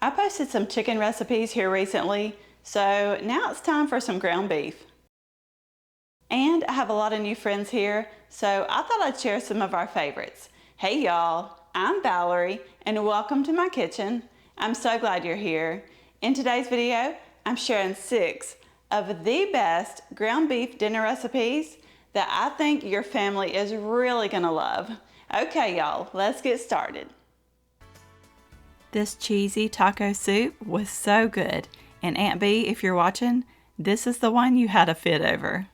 I posted some chicken recipes here recently, so now it's time for some ground beef. And I have a lot of new friends here, so I thought I'd share some of our favorites. Hey y'all, I'm Valerie, and welcome to my kitchen. I'm so glad you're here. In today's video, I'm sharing 6 of the best ground beef dinner recipes that I think your family is really gonna love. Okay y'all, let's get started. This cheesy taco soup was so good, and Aunt B, if you're watching, this is the one you had a fit over.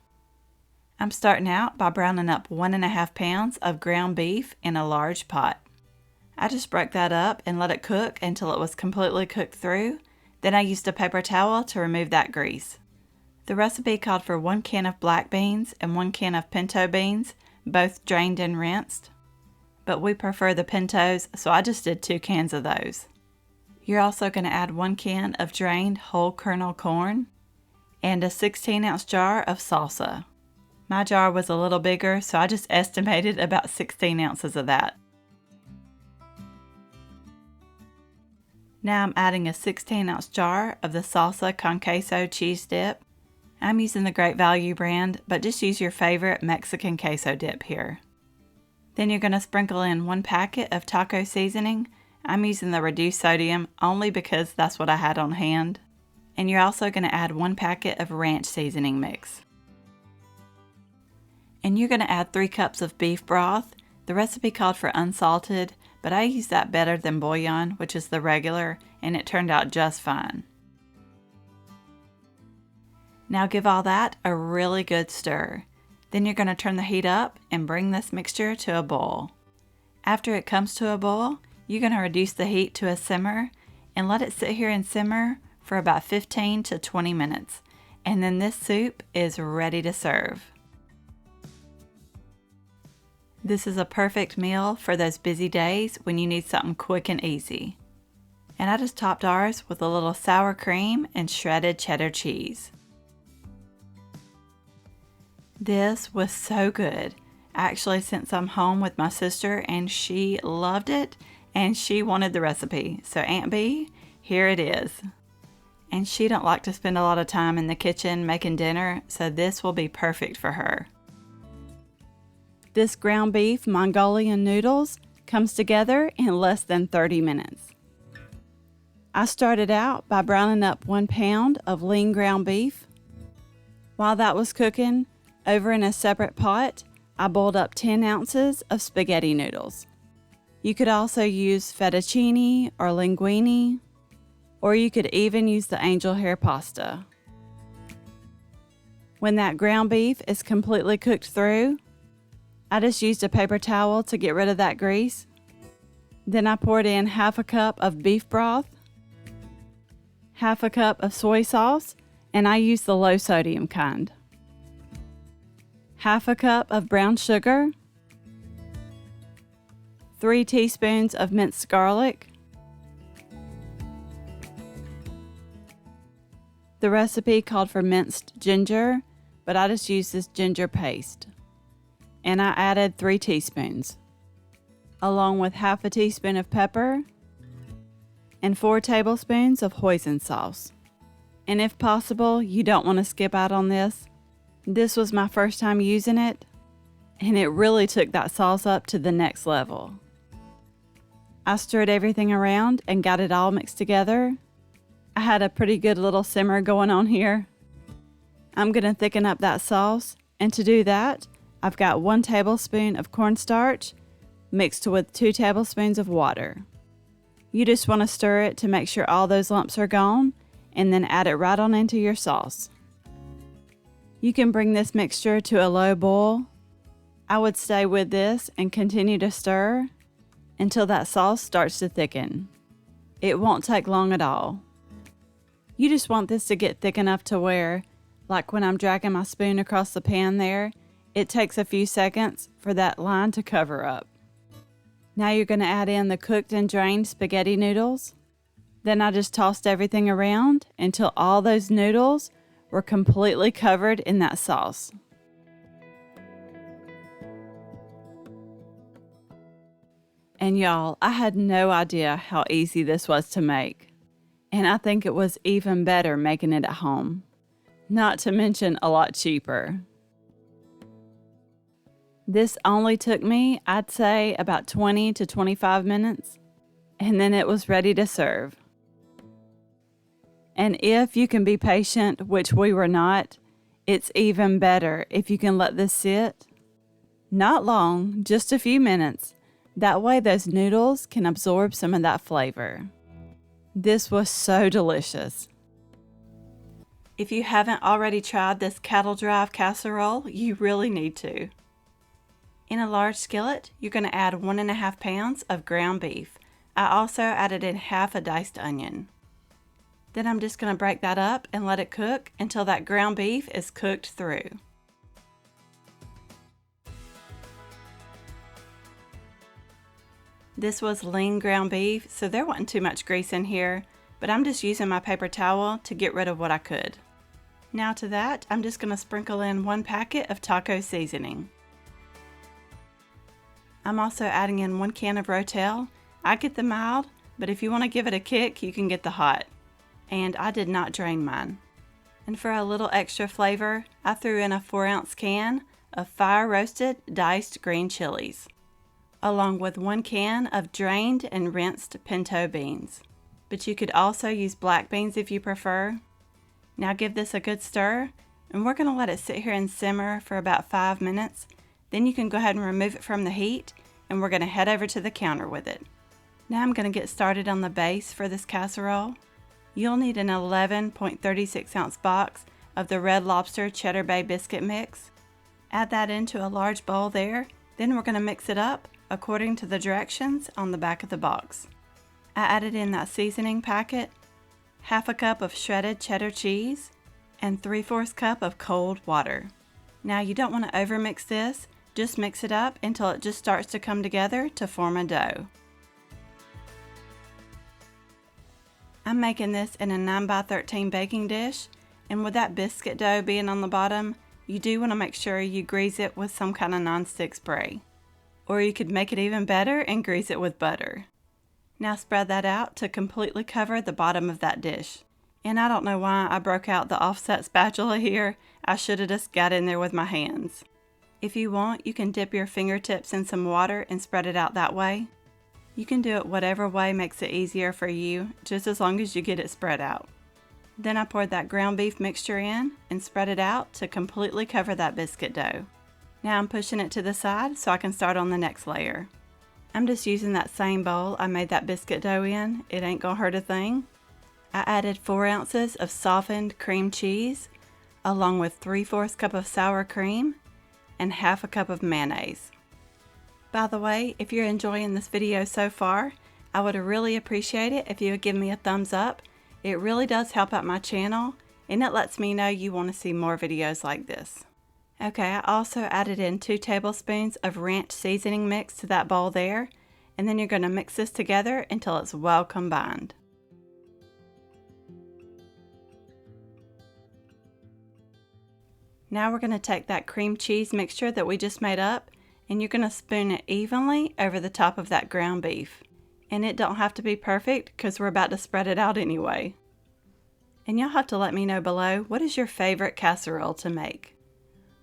I'm starting out by browning up 1.5 pounds of ground beef in a large pot. I just broke that up and let it cook until it was completely cooked through. Then I used a paper towel to remove that grease. The recipe called for 1 can of black beans and 1 can of pinto beans, both drained and rinsed. But we prefer the pintos, so I just did 2 cans of those. You're also going to add 1 can of drained whole kernel corn and a 16-ounce jar of salsa. My jar was a little bigger, so I just estimated about 16 ounces of that. Now I'm adding a 16-ounce jar of the salsa con queso cheese dip. I'm using the Great Value brand, but just use your favorite Mexican queso dip here. Then you're going to sprinkle in 1 packet of taco seasoning. I'm using the reduced sodium only because that's what I had on hand. And you're also going to add 1 packet of ranch seasoning mix. And you're going to add 3 cups of beef broth. The recipe called for unsalted, but I use that better than bouillon, which is the regular, and it turned out just fine. Now give all that a really good stir. Then you're going to turn the heat up and bring this mixture to a boil. After it comes to a boil, you're going to reduce the heat to a simmer and let it sit here and simmer for about 15 to 20 minutes. And then this soup is ready to serve. This is a perfect meal for those busy days when you need something quick and easy. And I just topped ours with a little sour cream and shredded cheddar cheese. This was so good. I actually sent some home with my sister and she loved it and she wanted the recipe. So Aunt B, here it is. And she don't like to spend a lot of time in the kitchen making dinner, so this will be perfect for her. This ground beef Mongolian noodles comes together in less than 30 minutes. I started out by browning up 1 pound of lean ground beef. While that was cooking, over in a separate pot, I boiled up 10 ounces of spaghetti noodles. You could also use fettuccine or linguine, or you could even use the angel hair pasta. When that ground beef is completely cooked through, I just used a paper towel to get rid of that grease. Then I poured in 1/2 cup of beef broth, 1/2 cup of soy sauce, and I used the low sodium kind. 1/2 cup of brown sugar, 3 teaspoons of minced garlic. The recipe called for minced ginger, but I just used this ginger paste. And I added 3 teaspoons, along with 1/2 teaspoon of pepper and 4 tablespoons of hoisin sauce. And if possible, you don't want to skip out on this. This was my first time using it, and it really took that sauce up to the next level. I stirred everything around and got it all mixed together. I had a pretty good little simmer going on here. I'm going to thicken up that sauce, and to do that, I've got 1 tablespoon of cornstarch mixed with 2 tablespoons of water. You just want to stir it to make sure all those lumps are gone, and then add it right on into your sauce. You can bring this mixture to a low boil. I would stay with this and continue to stir until that sauce starts to thicken. It won't take long at all. You just want this to get thick enough to where, like when I'm dragging my spoon across the pan there, it takes a few seconds for that line to cover up. Now you're going to add in the cooked and drained spaghetti noodles. Then I just tossed everything around until all those noodles were completely covered in that sauce. And y'all, I had no idea how easy this was to make. And I think it was even better making it at home. Not to mention a lot cheaper. This only took me, I'd say, about 20 to 25 minutes, and then it was ready to serve. And if you can be patient, which we were not, it's even better if you can let this sit. Not long, just a few minutes. That way those noodles can absorb some of that flavor. This was so delicious. If you haven't already tried this cattle drive casserole, you really need to. In a large skillet, you're going to add 1.5 pounds of ground beef. I also added in half a diced onion. Then I'm just going to break that up and let it cook until that ground beef is cooked through. This was lean ground beef, so there wasn't too much grease in here, but I'm just using my paper towel to get rid of what I could. Now to that, I'm just going to sprinkle in 1 packet of taco seasoning. I'm also adding in 1 can of Rotel. I get the mild, but if you want to give it a kick, you can get the hot. And I did not drain mine. And for a little extra flavor, I threw in a 4-ounce can of fire roasted diced green chilies, along with 1 can of drained and rinsed pinto beans. But you could also use black beans if you prefer. Now give this a good stir, and we're going to let it sit here and simmer for about 5 minutes. Then you can go ahead and remove it from the heat, and we're going to head over to the counter with it. Now I'm going to get started on the base for this casserole. You'll need an 11.36 ounce box of the Red Lobster Cheddar Bay biscuit mix. Add that into a large bowl there, then we're going to mix it up according to the directions on the back of the box. I added in that seasoning packet, half a cup of shredded cheddar cheese, and 3/4 cup of cold water. Now you don't want to overmix this, just mix it up until it just starts to come together to form a dough. I'm making this in a 9x13 baking dish, and with that biscuit dough being on the bottom, you do want to make sure you grease it with some kind of nonstick spray. Or you could make it even better and grease it with butter. Now spread that out to completely cover the bottom of that dish. And I don't know why I broke out the offset spatula here. I should have just got in there with my hands. If you want, you can dip your fingertips in some water and spread it out that way. You can do it whatever way makes it easier for you, just as long as you get it spread out. Then I poured that ground beef mixture in and spread it out to completely cover that biscuit dough. Now I'm pushing it to the side so I can start on the next layer. I'm just using that same bowl I made that biscuit dough in. It ain't gonna hurt a thing. I added 4 ounces of softened cream cheese, along with 3/4 cup of sour cream and half a cup of mayonnaise. By the way, if you're enjoying this video so far, I would really appreciate it if you would give me a thumbs up. It really does help out my channel, and it lets me know you want to see more videos like this. Okay, I also added in 2 tablespoons of ranch seasoning mix to that bowl there, and then you're going to mix this together until it's well combined. Now we're going to take that cream cheese mixture that we just made up, and you're going to spoon it evenly over the top of that ground beef. And it don't have to be perfect because we're about to spread it out anyway. And you'll have to let me know below, what is your favorite casserole to make?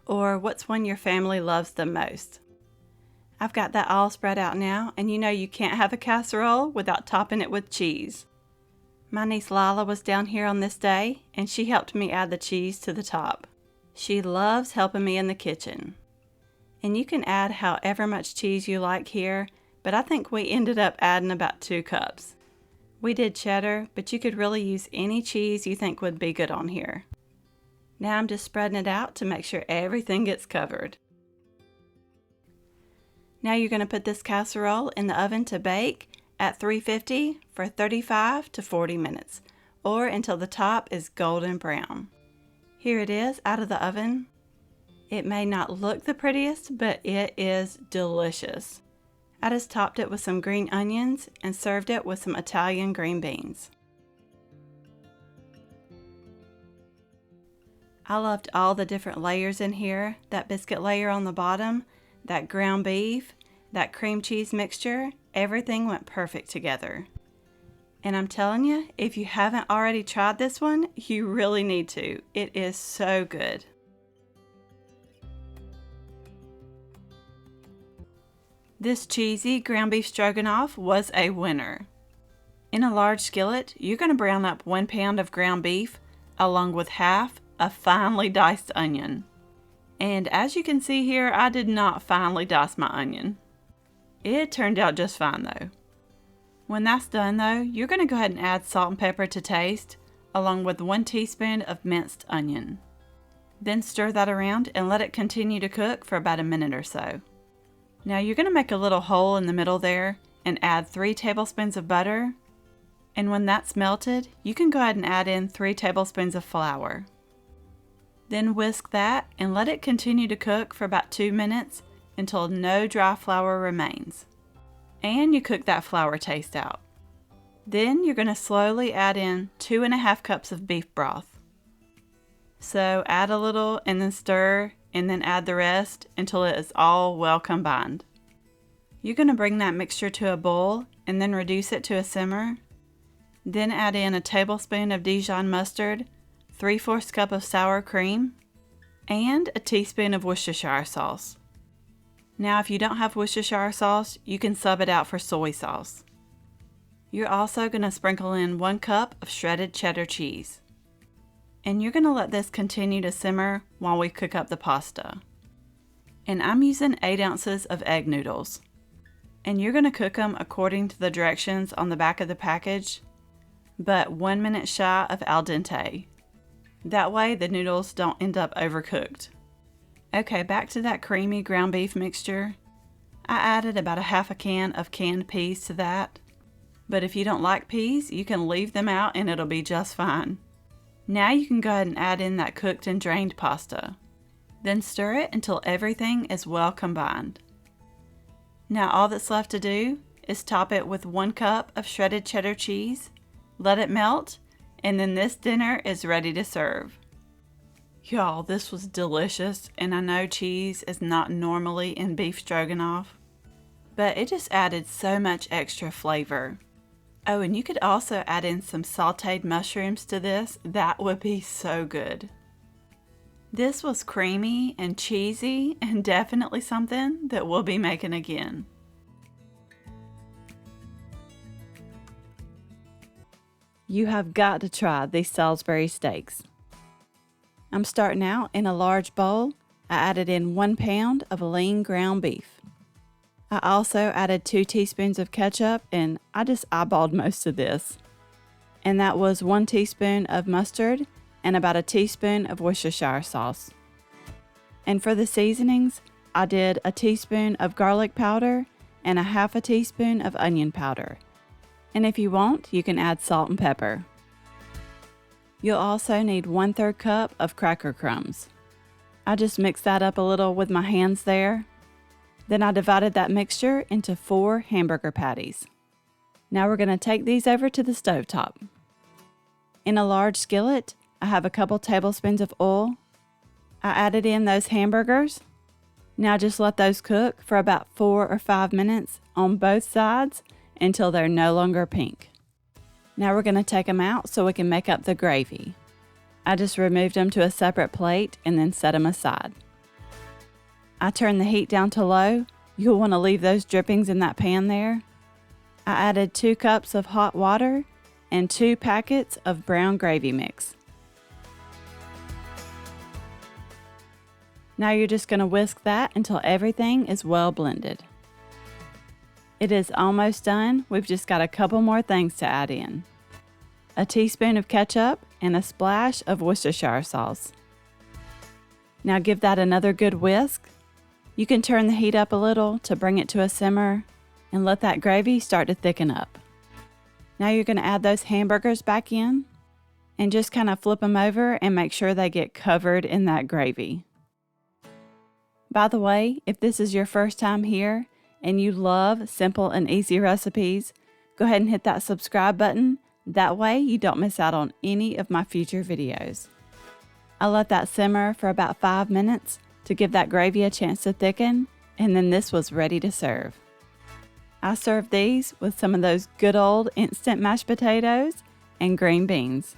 Or what's one your family loves the most? I've got that all spread out now, and you know you can't have a casserole without topping it with cheese. My niece Lila was down here on this day, and she helped me add the cheese to the top. She loves helping me in the kitchen. And you can add however much cheese you like here, but I think we ended up adding about 2 cups. We did cheddar, but you could really use any cheese you think would be good on here. Now I'm just spreading it out to make sure everything gets covered. Now you're going to put this casserole in the oven to bake at 350 for 35 to 40 minutes, or until the top is golden brown. Here it is out of the oven. It may not look the prettiest, but it is delicious. I just topped it with some green onions and served it with some Italian green beans. I loved all the different layers in here. That biscuit layer on the bottom, that ground beef, that cream cheese mixture, everything went perfect together. And I'm telling you, if you haven't already tried this one, you really need to. It is so good. This cheesy ground beef stroganoff was a winner. In a large skillet, you're going to brown up 1 pound of ground beef along with half a finely diced onion. And as you can see here, I did not finely dice my onion. It turned out just fine though. When that's done though, you're going to go ahead and add salt and pepper to taste, along with 1 teaspoon of minced onion. Then stir that around and let it continue to cook for about a minute or so. Now you're going to make a little hole in the middle there and add 3 tablespoons of butter. And when that's melted, you can go ahead and add in 3 tablespoons of flour. Then whisk that and let it continue to cook for about 2 minutes until no dry flour remains. And you cook that flour taste out. Then you're going to slowly add in 2½ cups of beef broth. So add a little and then stir and then add the rest until it is all well combined. You're going to bring that mixture to a boil and then reduce it to a simmer. Then add in a tablespoon of Dijon mustard, 3/4 cup of sour cream, and a teaspoon of Worcestershire sauce. Now if you don't have Worcestershire sauce, you can sub it out for soy sauce. You're also going to sprinkle in 1 cup of shredded cheddar cheese. And you're going to let this continue to simmer while we cook up the pasta. And I'm using 8 ounces of egg noodles. And you're going to cook them according to the directions on the back of the package, but 1 minute shy of al dente. That way the noodles don't end up overcooked. Okay, back to that creamy ground beef mixture. I added about 1/2 can of canned peas to that. But if you don't like peas, you can leave them out and it'll be just fine. Now you can go ahead and add in that cooked and drained pasta. Then stir it until everything is well combined. Now all that's left to do is top it with 1 cup of shredded cheddar cheese, let it melt, and then this dinner is ready to serve. Y'all, this was delicious, and I know cheese is not normally in beef stroganoff, but it just added so much extra flavor. Oh, and you could also add in some sauteed mushrooms to this. That would be so good. This was creamy and cheesy and definitely something that we'll be making again. You have got to try these Salisbury steaks. I'm starting out in a large bowl. I added in 1 pound of lean ground beef. I also added 2 teaspoons of ketchup, and I just eyeballed most of this. And that was 1 teaspoon of mustard and about a teaspoon of Worcestershire sauce. And for the seasonings, I did a teaspoon of garlic powder and 1/2 teaspoon of onion powder. And if you want, you can add salt and pepper. You'll also need 1/3 cup of cracker crumbs. I just mixed that up a little with my hands there. Then I divided that mixture into 4 hamburger patties. Now we're going to take these over to the stovetop. In a large skillet, I have a couple tablespoons of oil. I added in those hamburgers. Now just let those cook for about 4 or 5 minutes on both sides until they're no longer pink. Now we're going to take them out so we can make up the gravy. I just removed them to a separate plate and then set them aside. I turned the heat down to low. You'll want to leave those drippings in that pan there. I added 2 cups of hot water and 2 packets of brown gravy mix. Now you're just going to whisk that until everything is well blended. It is almost done. We've just got a couple more things to add in. A teaspoon of ketchup and a splash of Worcestershire sauce. Now give that another good whisk. You can turn the heat up a little to bring it to a simmer and let that gravy start to thicken up. Now you're going to add those hamburgers back in and just kind of flip them over and make sure they get covered in that gravy. By the way, if this is your first time here and you love simple and easy recipes, go ahead and hit that subscribe button. That way you don't miss out on any of my future videos. I let that simmer for about 5 minutes to give that gravy a chance to thicken, and then this was ready to serve. I served these with some of those good old instant mashed potatoes and green beans.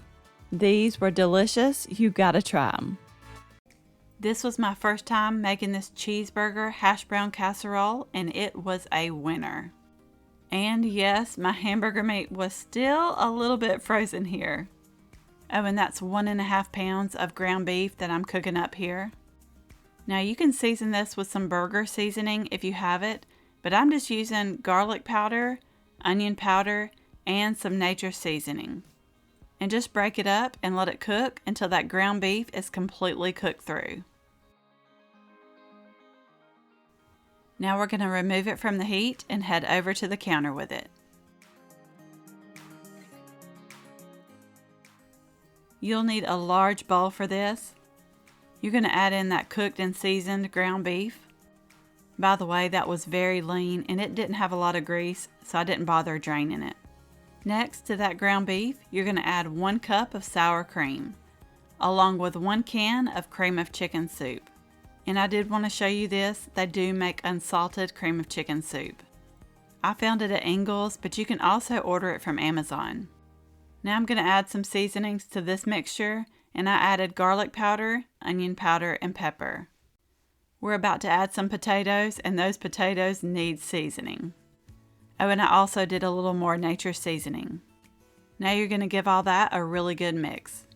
These were delicious. You gotta try them. This was my first time making this cheeseburger hash brown casserole, and it was a winner. And yes, my hamburger meat was still a little bit frozen here. Oh, and that's 1.5 pounds of ground beef that I'm cooking up here. Now you can season this with some burger seasoning if you have it, but I'm just using garlic powder, onion powder, and some nature seasoning. And just break it up and let it cook until that ground beef is completely cooked through. Now we're going to remove it from the heat and head over to the counter with it. You'll need a large bowl for this. You're going to add in that cooked and seasoned ground beef. By the way, that was very lean and it didn't have a lot of grease, so I didn't bother draining it. Next to that ground beef, you're going to add 1 cup of sour cream, along with 1 can of cream of chicken soup. And I did want to show you this, they do make unsalted cream of chicken soup. I found it at Ingles, but you can also order it from Amazon. Now I'm going to add some seasonings to this mixture, and I added garlic powder, onion powder, and pepper. We're about to add some potatoes, and those potatoes need seasoning. Oh, and I also did a little more nature seasoning. Now you're going to give all that a really good mix.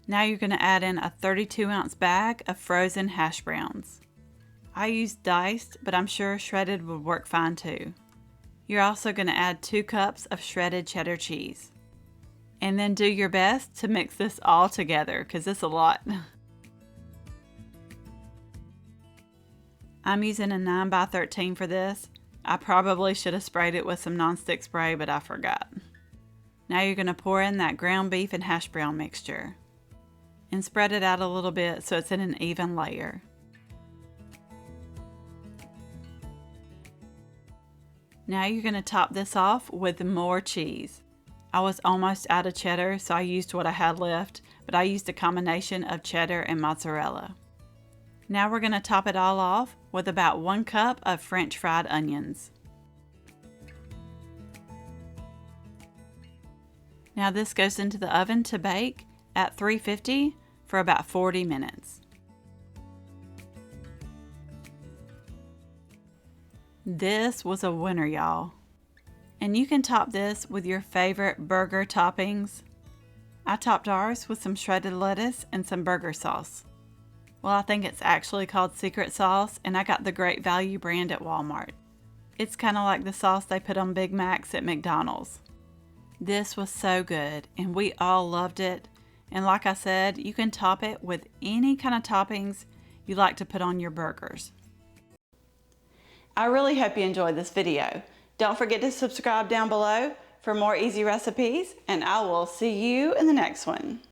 Now you're going to add in a 32-ounce bag of frozen hash browns. I used diced, but I'm sure shredded would work fine too. You're also going to add 2 cups of shredded cheddar cheese. And then do your best to mix this all together because it's a lot. I'm using a 9x13 for this. I probably should have sprayed it with some nonstick spray, but I forgot. Now you're going to pour in that ground beef and hash brown mixture. And spread it out a little bit so it's in an even layer. Now you're going to top this off with more cheese. I was almost out of cheddar, so I used what I had left, but I used a combination of cheddar and mozzarella. Now we're going to top it all off with about 1 cup of French fried onions. Now this goes into the oven to bake at 350 for about 40 minutes. This was a winner, y'all. And you can top this with your favorite burger toppings. I topped ours with some shredded lettuce and some burger sauce. Well, I think it's actually called Secret Sauce, and I got the Great Value brand at Walmart. It's kind of like the sauce they put on Big Macs at McDonald's. This was so good, and we all loved it. And like I said, you can top it with any kind of toppings you like to put on your burgers. I really hope you enjoyed this video. Don't forget to subscribe down below for more easy recipes, and I will see you in the next one.